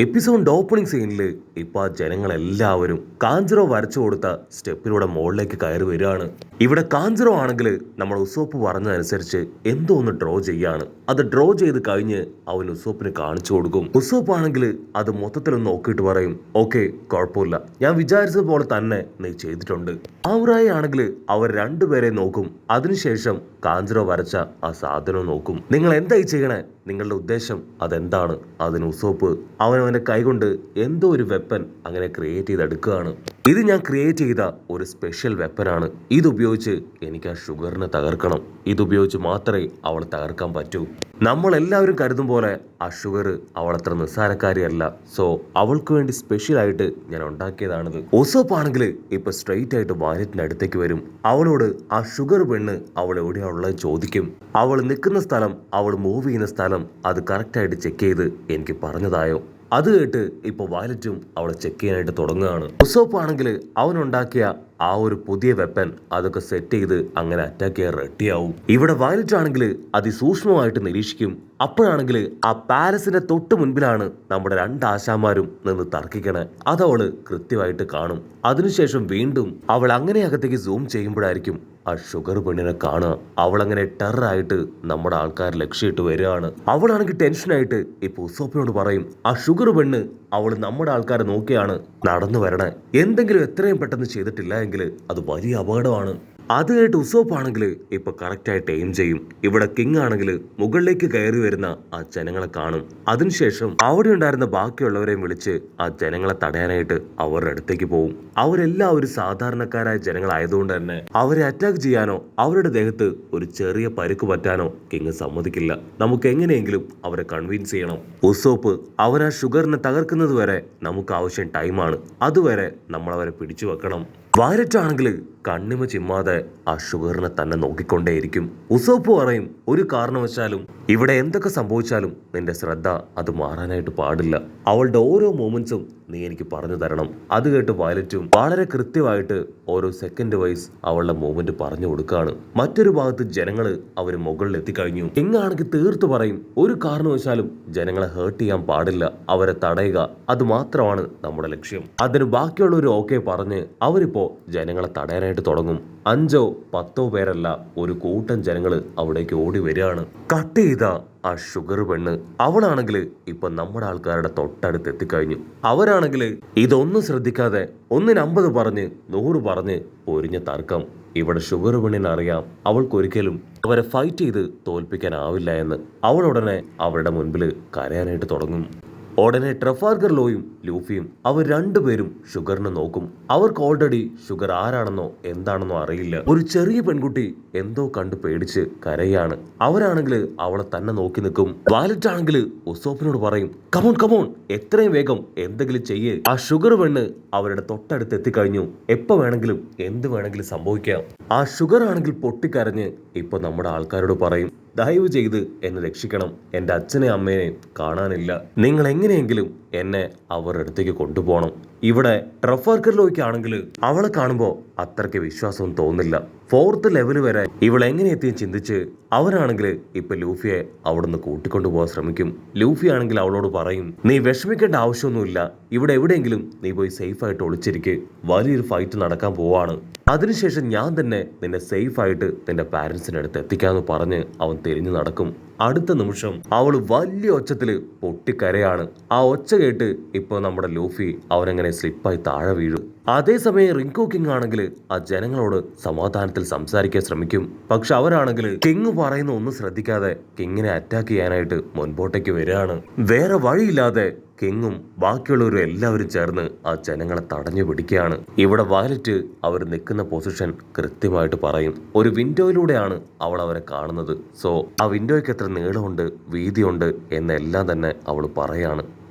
എപ്പിസോഡിന്റെ opening സീനിൽ ഇപ്പൊ ആ ജനങ്ങളെല്ലാവരും കാഞ്ചറോ വരച്ചു കൊടുത്ത സ്റ്റെപ്പിലൂടെ മുകളിലേക്ക് കയറി വരികയാണ്. ഇവിടെ കാഞ്ചറോ ആണെങ്കിൽ നമ്മൾ ഉസോപ്പ് പറഞ്ഞതനുസരിച്ച് എന്തോ ഒന്ന് ഡ്രോ ചെയ്യാണ്. അത് ഡ്രോ ചെയ്ത് കഴിഞ്ഞ് അവൻ ഉസോപ്പിന് കാണിച്ചു കൊടുക്കും. ഉസോപ്പ് ആണെങ്കിൽ അത് മൊത്തത്തിലൊന്ന് നോക്കിയിട്ട് പറയും, ഓക്കെ കുഴപ്പമില്ല, ഞാൻ വിചാരിച്ചതുപോലെ തന്നെ നീ ചെയ്തിട്ടുണ്ട്. ആവുറായി ആണെങ്കിൽ അവർ രണ്ടുപേരെ നോക്കും. അതിനുശേഷം കാഞ്ചറോ വരച്ച ആ സാധനം നോക്കും. നിങ്ങൾ എന്തായി ചെയ്യണേ, നിങ്ങളുടെ ഉദ്ദേശം അതെന്താണ്? അതിന് ഉസോപ്പ് അവനവന്റെ കൈകൊണ്ട് എന്തോ ഒരു വെപ്പൻ അങ്ങനെ ക്രിയേറ്റ് ചെയ്തെടുക്കുകയാണ്. ഇത് ഞാൻ ക്രിയേറ്റ് ചെയ്ത ഒരു സ്പെഷ്യൽ വെപ്പനാണ്. ഇതുപയോഗിച്ച് എനിക്ക് ആ ഷുഗറിനെ തകർക്കണം. ഇതുപയോഗിച്ച് മാത്രമേ അവളെ തകർക്കാൻ പറ്റൂ. നമ്മളെല്ലാവരും കരുതും പോലെ ആ ഷുഗർ അവളത്ര നിസ്സാരക്കാരിയല്ല. സോ അവൾക്ക് വേണ്ടി സ്പെഷ്യൽ ആയിട്ട് ഞാൻ ഉണ്ടാക്കിയതാണിത്. ഉസോപ്പ് ആണെങ്കിൽ ഇപ്പൊ സ്ട്രെയിറ്റ് ആയിട്ട് വാലറ്റിന്റെ അടുത്തേക്ക് വരും. അവളോട് ആ ഷുഗർ പെണ്ണ് അവൾ എവിടെയാ ഉള്ളത് ചോദിക്കും. അവൾ നിൽക്കുന്ന സ്ഥലം, അവൾ മൂവ് ചെയ്യുന്ന സ്ഥലം അത് കറക്റ്റായിട്ട് ചെക്ക് ചെയ്ത് എനിക്ക് പറഞ്ഞതായോ? അത് കേട്ട് ഇപ്പൊ വയലറ്റും അവളെ ചെക്ക് ചെയ്യാനായിട്ട് തുടങ്ങുകയാണ്. ഉസോപ്പ് ആണെങ്കിൽ അവനുണ്ടാക്കിയ ആ ഒരു പുതിയ വെപ്പൻ അതൊക്കെ സെറ്റ് ചെയ്ത് അങ്ങനെ അറ്റാക്ക് ചെയ്യാൻ റെഡിയാവും. ഇവിടെ വയലറ്റ് ആണെങ്കിൽ അതിസൂക്ഷ്മമായിട്ട് നിരീക്ഷിക്കും. അപ്പോഴാണെങ്കിൽ ആ പാലസിന്റെ തൊട്ട് മുൻപിലാണ് നമ്മുടെ രണ്ട് ആശാന്മാരും നിന്ന് തർക്കിക്കണേ. അതവള് കൃത്യമായിട്ട് കാണും. അതിനുശേഷം വീണ്ടും അവൾ അങ്ങനെ അകത്തേക്ക് സൂം ചെയ്യുമ്പോഴായിരിക്കും ആ ഷുഗർ പെണ്ണിനെ കാണുക. അവളങ്ങനെ ടെററായിട്ട് നമ്മുടെ ആൾക്കാർ ലക്ഷ്യമിട്ട് വരികയാണ്. അവളാണെങ്കിൽ ടെൻഷനായിട്ട് ഇപ്പൊ ഉസോപ്പിനോട് പറയും, ആ ഷുഗർ പെണ്ണ് അവൾ നമ്മുടെ ആൾക്കാരെ നോക്കിയാണ് നടന്നു വരണേ. എന്തെങ്കിലും എത്രയും പെട്ടെന്ന് ചെയ്തിട്ടില്ല എങ്കിൽ അത് വലിയ അപകടമാണ്. അത് കേട്ട് ഉസോപ്പ് ആണെങ്കിൽ ഇപ്പൊ കറക്റ്റായിട്ട് എയിം ചെയ്യും. ഇവിടെ കിങ് ആണെങ്കിൽ മുകളിലേക്ക് കയറി വരുന്ന ആ ജനങ്ങളെ കാണും. അതിനുശേഷം അവിടെ ഉണ്ടായിരുന്ന ബാക്കിയുള്ളവരെയും വിളിച്ച് ആ ജനങ്ങളെ തടയാനായിട്ട് അവരുടെ അടുത്തേക്ക് പോകും. അവരെല്ലാവരും സാധാരണക്കാരായ ജനങ്ങളായതുകൊണ്ട് തന്നെ അവരെ അറ്റാക്ക് ചെയ്യാനോ അവരുടെ ദേഹത്ത് ഒരു ചെറിയ പരുക്ക് പറ്റാനോ കിങ് സമ്മതിക്കില്ല. നമുക്ക് എങ്ങനെയെങ്കിലും അവരെ കൺവിൻസ് ചെയ്യണം. ഉസോപ്പ് അവൻ ആ ഷുഗറിനെ തകർക്കുന്നത് വരെ നമുക്ക് ആവശ്യം ടൈമാണ്. അതുവരെ നമ്മൾ അവരെ പിടിച്ചു വെക്കണം. വയലറ്റ് ആണെങ്കിൽ കണ്ണിമ ചിമ്മാതെ ആ ഷുഗറിനെ തന്നെ നോക്കിക്കൊണ്ടേയിരിക്കും. ഉസോപ്പ് പറയും, ഒരു കാരണവശാലും ഇവിടെ എന്തൊക്കെ സംഭവിച്ചാലും നിന്റെ ശ്രദ്ധ അത് മാറാനായിട്ട് പാടില്ല. അവളുടെ ഓരോ മൂമെന്റ്സും നീ എനിക്ക് പറഞ്ഞു തരണം. അത് കേട്ട് വയലറ്റും വളരെ കൃത്യമായിട്ട് ഓരോ സെക്കൻഡ് വൈസ് അവളുടെ മൂവ്മെന്റ് പറഞ്ഞു കൊടുക്കുകയാണ്. മറ്റൊരു ഭാഗത്ത് ജനങ്ങൾ അവർ മുകളിൽ എത്തിക്കഴിഞ്ഞു. എങ്ങാണെങ്കിൽ തീർത്തു പറയും, ഒരു കാരണവശാലും ജനങ്ങളെ ഹേർട്ട് ചെയ്യാൻ പാടില്ല, അവരെ തടയുക, അത് മാത്രമാണ് നമ്മുടെ ലക്ഷ്യം. അതിന് ബാക്കിയുള്ളവർ ഓക്കെ പറഞ്ഞ് അവരിപ്പോ ജനങ്ങളെ തടയാനായിട്ട് തുടങ്ങും. 5 or 10 പേരല്ല, ഒരു കൂട്ടം ജനങ്ങൾ അവിടേക്ക് ഓടി വരികയാണ്. കട്ട് ചെയ്ത ആ ഷുഗർ പെണ്ണ് അവളാണെങ്കിൽ ഇപ്പൊ നമ്മുടെ ആൾക്കാരുടെ തൊട്ടടുത്ത് എത്തിക്കഴിഞ്ഞു. അവരാണെങ്കിൽ ഇതൊന്നും ശ്രദ്ധിക്കാതെ 150 പറഞ്ഞ് 100 പറഞ്ഞ് പൊരിഞ്ഞ തർക്കം. ഇവിടെ ഷുഗർ പെണ്ണിന് അറിയാം അവൾക്കൊരിക്കലും അവരെ ഫൈറ്റ് ചെയ്ത് തോൽപ്പിക്കാനാവില്ല എന്ന്. അവൾ ഉടനെ അവരുടെ മുൻപിൽ കരയാനായിട്ട് തുടങ്ങും. ഉടനെ ട്രഫാൽഗർ ലോയും ലൂഫിയും അവർ രണ്ടുപേരും ഷുഗറിനെ നോക്കും. അവർക്ക് ഓൾറെഡി ഷുഗർ ആരാണെന്നോ എന്താണെന്നോ അറിയില്ല. ഒരു ചെറിയ പെൺകുട്ടി എന്തോ കണ്ട് പേടിച്ച് കരയാണ്. അവരാണെങ്കിൽ അവളെ തന്നെ നോക്കി നിൽക്കും. വാലറ്റ് ആണെങ്കിൽ ഉസോപ്പിനോട് പറയും, കമോൺ കമോൺ, എത്രയും വേഗം എന്തെങ്കിലും ചെയ്യേ. ആ ഷുഗർ പെണ്ണ് അവരുടെ തൊട്ടടുത്ത് എത്തിക്കഴിഞ്ഞു. എപ്പോ വേണമെങ്കിലും എന്ത് വേണമെങ്കിലും സംഭവിക്കാം. ആ ഷുഗർ ആണെങ്കിൽ പൊട്ടിക്കരഞ്ഞ് ഇപ്പൊ നമ്മുടെ ആൾക്കാരോട് പറയും, ദയവ് ചെയ്ത് എന്നെ രക്ഷിക്കണം, എൻ്റെ അച്ഛനെ അമ്മേനെ കാണാനില്ല, നിങ്ങൾ എങ്ങനെയെങ്കിലും എന്നെ അവരുടെ അടുത്തേക്ക് കൊണ്ടുപോകണം. ഇവിടെ ട്രഫാൽഗറിലേക്കാണെങ്കിൽ അവളെ കാണുമ്പോൾ അത്രയ്ക്ക് വിശ്വാസവും തോന്നില്ല. 4th ലെവൽ വരെ ഇവൾ എങ്ങനെ എത്തിയും ചിന്തിച്ച് അവരാണെങ്കിൽ ഇപ്പൊ ലൂഫിയെ അവിടുന്ന് കൂട്ടിക്കൊണ്ടുപോകാൻ ശ്രമിക്കും. ലൂഫി ആണെങ്കിൽ അവളോട് പറയും, നീ വിഷമിക്കേണ്ട ആവശ്യമൊന്നുമില്ല, ഇവിടെ എവിടെയെങ്കിലും നീ പോയി സേഫ് ആയിട്ട് ഒളിച്ചിരിക്കെ, വലിയൊരു ഫൈറ്റ് നടക്കാൻ പോവാണ്. അതിനുശേഷം ഞാൻ തന്നെ നിന്നെ സേഫ് ആയിട്ട് നിന്റെ പാരന്റ്സിന്റെ അടുത്ത് എത്തിക്കാന്ന് പറഞ്ഞ് അവൻ തിരിഞ്ഞു നടക്കും. അടുത്ത നിമിഷം അവൾ വലിയ ഒച്ചത്തില് പൊട്ടിക്കരയാണ്. ആ ഒച്ച കേട്ട് ഇപ്പൊ നമ്മുടെ ലൂഫി അവനങ്ങനെ സ്ലിപ്പായി താഴെ വീഴും. അതേസമയം റിങ്കു കിങ് ആണെങ്കിൽ ആ ജനങ്ങളോട് സമാധാനത്തിൽ സംസാരിക്കാൻ ശ്രമിക്കും. പക്ഷെ അവരാണെങ്കിൽ കിങ് പറയുന്ന ഒന്നും ശ്രദ്ധിക്കാതെ കിങ്ങിനെ അറ്റാക്ക് ചെയ്യാനായിട്ട് മുൻപോട്ടേക്ക് വരികയാണ്. വേറെ വഴിയില്ലാതെ കിങ്ങും ബാക്കിയുള്ളവരും എല്ലാവരും ചേർന്ന് ആ ജനങ്ങളെ തടഞ്ഞു പിടിക്കുകയാണ്. ഇവിടെ വയലറ്റ് അവർ നിൽക്കുന്ന പൊസിഷൻ കൃത്യമായിട്ട് പറയും. ഒരു വിൻഡോയിലൂടെയാണ് അവൾ അവരെ കാണുന്നത്. സോ ആ വിൻഡോയ്ക്ക് എത്ര നീളമുണ്ട്, വീതിയുണ്ട് എന്നെല്ലാം തന്നെ അവൾ പറയാണ്.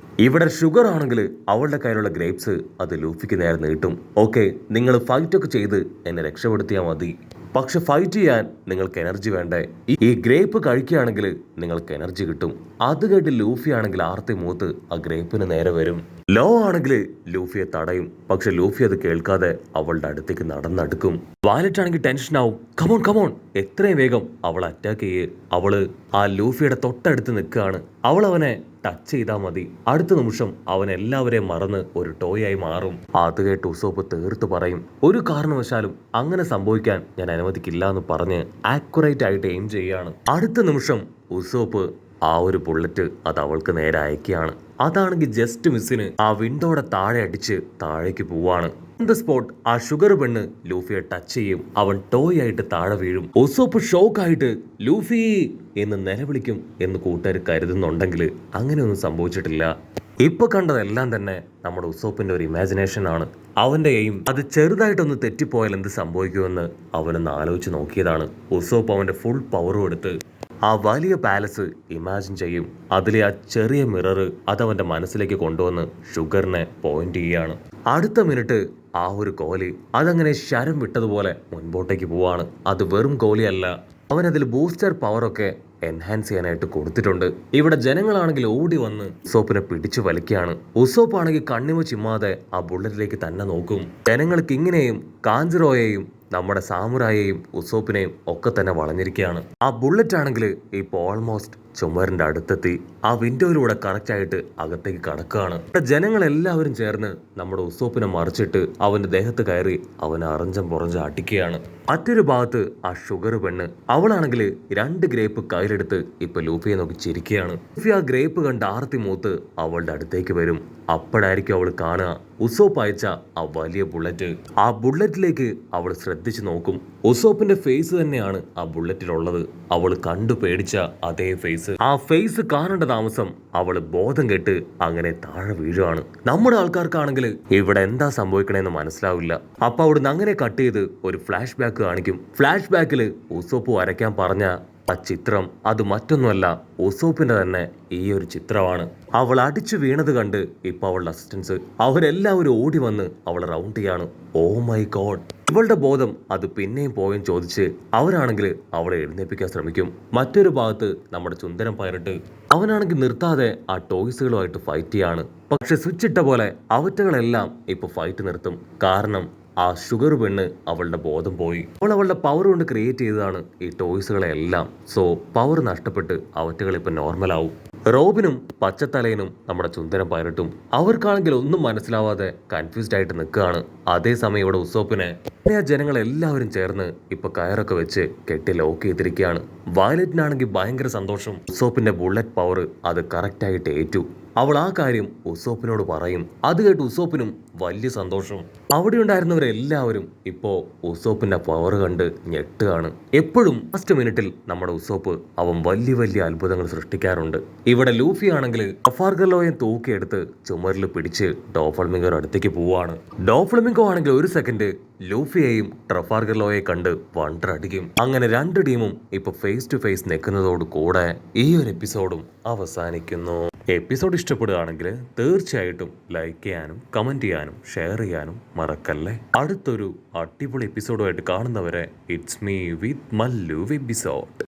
ഇവിടെ ഷുഗർ ആണെങ്കിൽ അവളുടെ കയ്യിലുള്ള ഗ്രേപ്സ് അത് ലൂഫിക്ക് നേരെ നീട്ടും. ഓക്കെ, നിങ്ങൾ ഫൈറ്റൊക്കെ ചെയ്ത് എന്നെ രക്ഷപ്പെടുത്തിയാൽ മതി, പക്ഷെ ഫൈറ്റ് ചെയ്യാൻ നിങ്ങൾക്ക് എനർജി വേണ്ടേ? ഈ ഗ്രേപ്പ് കഴിക്കുകയാണെങ്കിൽ നിങ്ങൾക്ക് എനർജി കിട്ടും. അത് കേട്ട് ലൂഫി ആണെങ്കിൽ ആർത്തി മൂത്ത് ആ ഗ്രേപ്പിന് നേരെ വരും. ലോ ആണെങ്കിൽ ലൂഫിയെ തടയും. പക്ഷെ ലൂഫി അത് കേൾക്കാതെ അവളുടെ അടുത്തേക്ക് നടന്നടുക്കും. വാലറ്റ് ആണെങ്കിൽ ടെൻഷൻ ആവും. കമോൺ കമോൺ, എത്രയും വേഗം അവൾ അറ്റാക്ക് ചെയ്യേ. അവള് ആ ലൂഫിയുടെ തൊട്ടടുത്ത് നിൽക്കുകയാണ്. അവൾ അവനെ ടച്ച് ചെയ്താൽ മതി, അടുത്ത നിമിഷം അവൻ എല്ലാവരെയും മറന്ന് ഒരു ടോയായി മാറും. അത് കേട്ട് ഉസോപ്പ് തീർത്ത് പറയും, ഒരു കാരണവശാലും അങ്ങനെ സംഭവിക്കാൻ ഞാൻ അനുവദിക്കില്ല എന്ന് പറഞ്ഞ് ആക്യുറേറ്റ് ആയിട്ട് എയിം ചെയ്യാണ്. അടുത്ത നിമിഷം ഉസോപ്പ് ആ ഒരു ബുള്ളറ്റ് അത് അവൾക്ക് നേരെ അയക്കുകയാണ്. അതാണെങ്കിൽ ജസ്റ്റ് മിസ്സിന് ആ വിൻഡോയുടെ താഴെ അടിച്ച് താഴേക്ക് പോവാണ്. ഓൺ ദ സ്പോട്ട് ആ ഷുഗർ പെണ്ണ് ലൂഫിയെ ടച്ച് ചെയ്യും. അവൻ ടോയ് ആയിട്ട് താഴെ വീഴും. ഉസോപ്പ് ഷോക്കായിട്ട് ലൂഫി എന്ന് നിലവിളിക്കും എന്ന് കൂട്ടുകാർ കരുതുന്നുണ്ടെങ്കിൽ അങ്ങനെയൊന്നും സംഭവിച്ചിട്ടില്ല. ഇപ്പൊ കണ്ടതെല്ലാം തന്നെ നമ്മുടെ ഉസോപ്പിന്റെ ഒരു ഇമാജിനേഷൻ ആണ്. അവന്റെ എയിം അത് ചെറുതായിട്ടൊന്ന് തെറ്റിപ്പോയാൽ എന്ത് സംഭവിക്കുമെന്ന് അവനൊന്ന് ആലോചിച്ച് നോക്കിയതാണ്. ഉസോപ്പ് അവന്റെ ഫുൾ പവറും എടുത്ത് ആ വലിയ പാലസ് ഇമാജിൻ ചെയ്യും. അതിലെ ആ ചെറിയ മിറർ അതവന്റെ മനസ്സിലേക്ക് കൊണ്ടുവന്ന് ഷുഗറിനെ പോയിന്റ് ചെയ്യാണ്. അടുത്ത മിനിറ്റ് ആ ഒരു കോലി അതങ്ങനെ ശരം വിട്ടതുപോലെ മുൻപോട്ടേക്ക് പോവാണ്. അത് വെറും കോലിയല്ല, അവനതിൽ ബൂസ്റ്റർ പവറൊക്കെ എൻഹാൻസ് ചെയ്യാനായിട്ട് കൊടുത്തിട്ടുണ്ട്. ഇവിടെ ജനങ്ങളാണെങ്കിൽ ഓടി വന്ന് ഉസോപ്പിനെ പിടിച്ചു വലിക്കുകയാണ്. ഉസോപ്പ് ആണെങ്കിൽ കണ്ണിമ ചിമ്മാതെ ആ ബുള്ളറ്റിലേക്ക് തന്നെ നോക്കും. ജനങ്ങൾക്ക് ഇങ്ങനെയും കാഞ്ചിറോയെയും നമ്മുടെ സാമുറായെയും ഉസോപ്പിനെയും ഒക്കെ തന്നെ വളഞ്ഞിരിക്കുകയാണ്. ആ ബുള്ളറ്റ് ആണെങ്കിൽ ഇപ്പോൾ ഓൾമോസ്റ്റ് ചുമരിന്റെ അടുത്തെത്തി ആ വിൻഡോയിലൂടെ കറക്റ്റ് ആയിട്ട് അകത്തേക്ക് കടക്കുകയാണ്. ജനങ്ങളെല്ലാവരും ചേർന്ന് നമ്മുടെ ഉസോപ്പിനെ മറിച്ചിട്ട് അവന്റെ ദേഹത്ത് കയറി അവനെ അറിഞ്ചം പുറഞ്ചം അടിക്കുകയാണ്. മറ്റൊരു ഭാഗത്ത് ആ ഷുഗർ പെണ്ണ് അവളാണെങ്കിൽ 2 ഗ്രേപ്പ് കയ്യിലെടുത്ത് ഇപ്പൊ ലൂഫിയെ നോക്കി ചിരിക്കുകയാണ്. ലൂഫി ആ ഗ്രേപ്പ് കണ്ട് ആർത്തി മൂത്ത് അവളുടെ അടുത്തേക്ക് വരും. അപ്പോഴായിരിക്കും അവൾ കാണുക ഉസോപ്പ് അയച്ച ആ വലിയ ബുള്ളറ്റ്. ആ ബുള്ളറ്റിലേക്ക് അവൾ ശ്രദ്ധിച്ചു നോക്കും. ഉസോപ്പിന്റെ ഫേസ് തന്നെയാണ് ആ ബുള്ളറ്റിലുള്ളത്. അവൾ കണ്ടു പേടിച്ച അതേ ഫേസ്. ആ ഫേസ് കാണേണ്ട താമസം അവള് ബോധം കെട്ട് അങ്ങനെ താഴെ വീഴുവാണ്. നമ്മുടെ ആൾക്കാർക്കാണെങ്കിൽ ഇവിടെ എന്താ സംഭവിക്കണേന്ന് മനസ്സിലാവില്ല. അപ്പൊ അവിടുന്ന് അങ്ങനെ കട്ട് ചെയ്ത് ഒരു ഫ്ലാഷ് ബാക്ക് കാണിക്കും. ഫ്ലാഷ് ബാക്കിൽ ഉസോപ്പ് വരയ്ക്കാൻ പറഞ്ഞ ആ ചിത്രം അത് മറ്റൊന്നുമല്ല, ഉസോപ്പിന്റെ തന്നെ ഈ ഒരു ചിത്രമാണ്. അവൾ അടിച്ചു വീണത് കണ്ട് ഇപ്പൊ അവളുടെ അസിസ്റ്റൻസ് അവരെല്ലാവരും ഓടി വന്ന് അവളെ റൗണ്ട് ചെയ്യാണ്. ഓ മൈ ഗോഡ്, ഇവളുടെ ബോധം അത് പിന്നെയും പോയെന്ന് ചോദിച്ച് അവരാണെങ്കിൽ അവളെ എഴുന്നേൽപ്പിക്കാൻ ശ്രമിക്കും. മറ്റൊരു ഭാഗത്ത് നമ്മുടെ ചുന്ദരം പൈറട്ട് അവനാണെങ്കിൽ നിർത്താതെ ആ ടോയ്സുകളുമായിട്ട് ഫൈറ്റ് ചെയ്യാണ്. പക്ഷെ സ്വിച്ച് ഇട്ട പോലെ അവറ്റകളെല്ലാം ഇപ്പൊ ഫൈറ്റ് നിർത്തും. കാരണം ആ ഷുഗർ പെണ്ണ് അവളുടെ ബോധം പോയി. അവളുടെ പവർ കൊണ്ട് ക്രിയേറ്റ് ചെയ്തതാണ് ഈ ടോയ്സുകളെല്ലാം. സോ പവർ നഷ്ടപ്പെട്ട് അവറ്റകൾ ഇപ്പൊ നോർമലാവും. റോബിനും പച്ചത്തലയനും നമ്മുടെ ചുന്ദരം പൈറട്ടും അവർക്കാണെങ്കിൽ ഒന്നും മനസ്സിലാവാതെ കൺഫ്യൂസ്ഡ് ആയിട്ട് നിൽക്കുകയാണ്. അതേസമയം ഇവിടെ ഉസോപ്പിനെ ജനങ്ങളെല്ലാവരും ചേർന്ന് ഇപ്പൊ കയറൊക്കെ വെച്ച് കെട്ടി ലോക്ക് ചെയ്തിരിക്കുകയാണ്. വയലറ്റിനാണെങ്കിൽ ഭയങ്കര സന്തോഷം. ഉസോപ്പിന്റെ ബുള്ളറ്റ് പവർ അത് കറക്റ്റ് ആയിട്ട് ഏറ്റു. അവൾ ആ കാര്യം ഉസോപ്പിനോട് പറയും. അത് കേട്ട് ഉസോപ്പിനും വലിയ സന്തോഷം. അവിടെ ഉണ്ടായിരുന്നവരെല്ലാവരും ഇപ്പോ ഉസോപ്പിന്റെ പവർ കണ്ട് ഞെട്ടുകയാണ്. എപ്പോഴും ലാസ്റ്റ് മിനിറ്റിൽ നമ്മുടെ ഉസോപ്പ് അവൻ വലിയ വലിയ അത്ഭുതങ്ങൾ സൃഷ്ടിക്കാറുണ്ട്. ഇവിടെ ലൂഫി ആണെങ്കിൽ ട്രഫാൽഗർ തൂക്കിയെടുത്ത് ചുമരിൽ പിടിച്ച് ഡോഫ്ലമിംഗോയുടെ അടുത്തേക്ക് പോവാണ്. ഡോഫ്ലമിംഗോ ആണെങ്കിൽ ഒരു സെക്കൻഡ് ലൂഫിയെയും ട്രഫാൽഗർ ലോയെ കണ്ട് വണ്ടർ അടിക്കും. അങ്ങനെ 2 ടീമും ഇപ്പൊ ഫേസ് ടു ഫേസ് നിൽക്കുന്നതോട് കൂടെ ഈ ഒരു എപ്പിസോഡും അവസാനിക്കുന്നു. എപ്പിസോഡ് ഇഷ്ടപ്പെടുകയാണെങ്കിൽ തീർച്ചയായിട്ടും ലൈക്ക് ചെയ്യാനും കമന്റ് ചെയ്യാനും ഷെയർ ചെയ്യാനും മറക്കല്ലേ. അടുത്തൊരു അടിപൊളി എപ്പിസോഡുമായിട്ട് കാണുന്നവരെ it's me with Mallu episode.